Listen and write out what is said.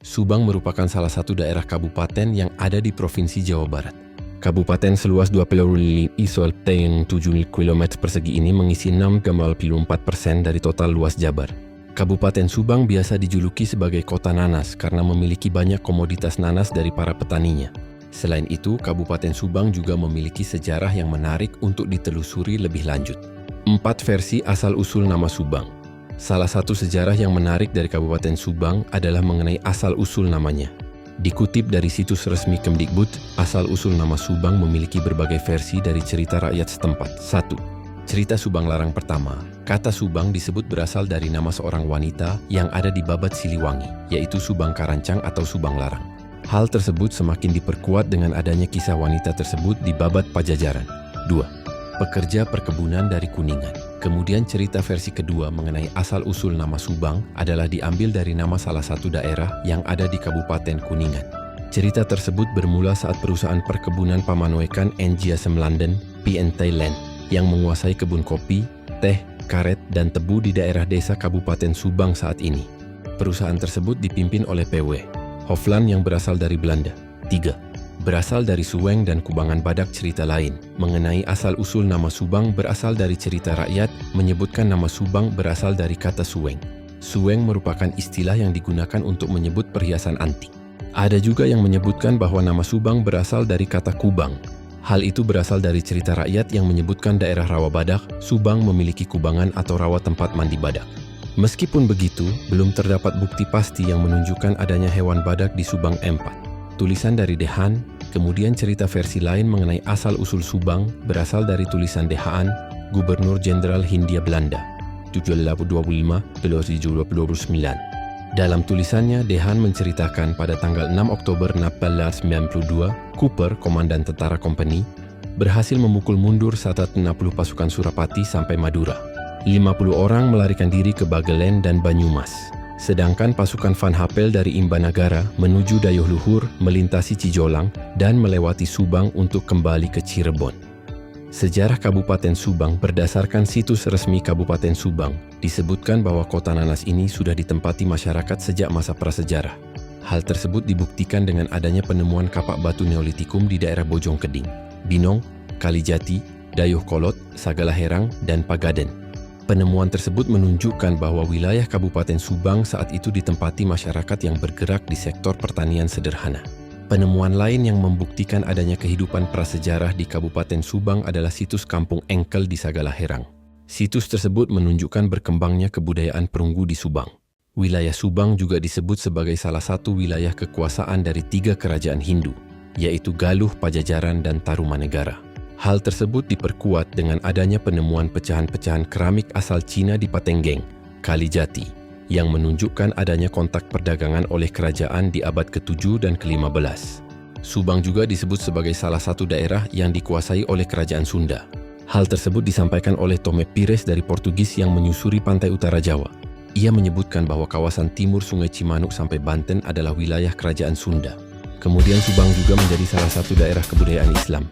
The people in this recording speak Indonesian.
Subang merupakan salah satu daerah kabupaten yang ada di Provinsi Jawa Barat. Kabupaten seluas 25,7 km persegi ini mengisi 6,4% dari total luas Jabar. Kabupaten Subang biasa dijuluki sebagai kota nanas karena memiliki banyak komoditas nanas dari para petaninya. Selain itu, Kabupaten Subang juga memiliki sejarah yang menarik untuk ditelusuri lebih lanjut. 4 versi asal-usul nama Subang. Salah satu sejarah yang menarik dari Kabupaten Subang adalah mengenai asal-usul namanya. Dikutip dari situs resmi Kemdikbud, asal-usul nama Subang memiliki berbagai versi dari cerita rakyat setempat. 1. Cerita Subang Larang pertama. Kata Subang disebut berasal dari nama seorang wanita yang ada di Babat Siliwangi, yaitu Subang Karancang atau Subang Larang. Hal tersebut semakin diperkuat dengan adanya kisah wanita tersebut di Babat Pajajaran. 2. Pekerja perkebunan dari Kuningan. Kemudian cerita versi kedua mengenai asal-usul nama Subang adalah diambil dari nama salah satu daerah yang ada di Kabupaten Kuningan. Cerita tersebut bermula saat perusahaan perkebunan Pamanuekan NG Semlanden PN Thailand yang menguasai kebun kopi, teh, karet, dan tebu di daerah desa Kabupaten Subang saat ini. Perusahaan tersebut dipimpin oleh PW Hofland yang berasal dari Belanda. 3. Berasal dari Suweng dan Kubangan Badak. Cerita lain mengenai asal-usul nama Subang berasal dari cerita rakyat menyebutkan nama Subang berasal dari kata Suweng. Suweng merupakan istilah yang digunakan untuk menyebut perhiasan antik. Ada juga yang menyebutkan bahwa nama Subang berasal dari kata Kubang. Hal itu berasal dari cerita rakyat yang menyebutkan daerah rawa badak, Subang memiliki kubangan atau rawa tempat mandi badak. Meskipun begitu, belum terdapat bukti pasti yang menunjukkan adanya hewan badak di Subang 4. Tulisan dari Dehaan, kemudian cerita versi lain mengenai asal-usul Subang berasal dari tulisan Dehaan, Gubernur Jenderal Hindia Belanda, 1725-1729. Dalam tulisannya, Dehaan menceritakan pada tanggal 6 Oktober 1892, Cooper, komandan tentara kompeni, berhasil memukul mundur 160 pasukan Surapati sampai Madura. 50 orang melarikan diri ke Bagelen dan Banyumas. Sedangkan pasukan Van Hapel dari Imbanagara menuju Dayuh Luhur, melintasi Cijolang, dan melewati Subang untuk kembali ke Cirebon. Sejarah Kabupaten Subang berdasarkan situs resmi Kabupaten Subang disebutkan bahwa kota nanas ini sudah ditempati masyarakat sejak masa prasejarah. Hal tersebut dibuktikan dengan adanya penemuan kapak batu Neolitikum di daerah Bojongkeding, Binong, Kalijati, Dayuh Kolot, Sagalaherang, dan Pagaden. Penemuan tersebut menunjukkan bahwa wilayah Kabupaten Subang saat itu ditempati masyarakat yang bergerak di sektor pertanian sederhana. Penemuan lain yang membuktikan adanya kehidupan prasejarah di Kabupaten Subang adalah situs Kampung Engkel di Sagalaherang. Situs tersebut menunjukkan berkembangnya kebudayaan perunggu di Subang. Wilayah Subang juga disebut sebagai salah satu wilayah kekuasaan dari 3 kerajaan Hindu, yaitu Galuh, Pajajaran, dan Tarumanegara. Hal tersebut diperkuat dengan adanya penemuan pecahan-pecahan keramik asal Cina di Patenggeng, Kalijati, yang menunjukkan adanya kontak perdagangan oleh kerajaan di abad ke-7 dan ke-15. Subang juga disebut sebagai salah satu daerah yang dikuasai oleh kerajaan Sunda. Hal tersebut disampaikan oleh Tome Pires dari Portugis yang menyusuri pantai utara Jawa. Ia menyebutkan bahwa kawasan timur Sungai Cimanuk sampai Banten adalah wilayah kerajaan Sunda. Kemudian Subang juga menjadi salah satu daerah kebudayaan Islam.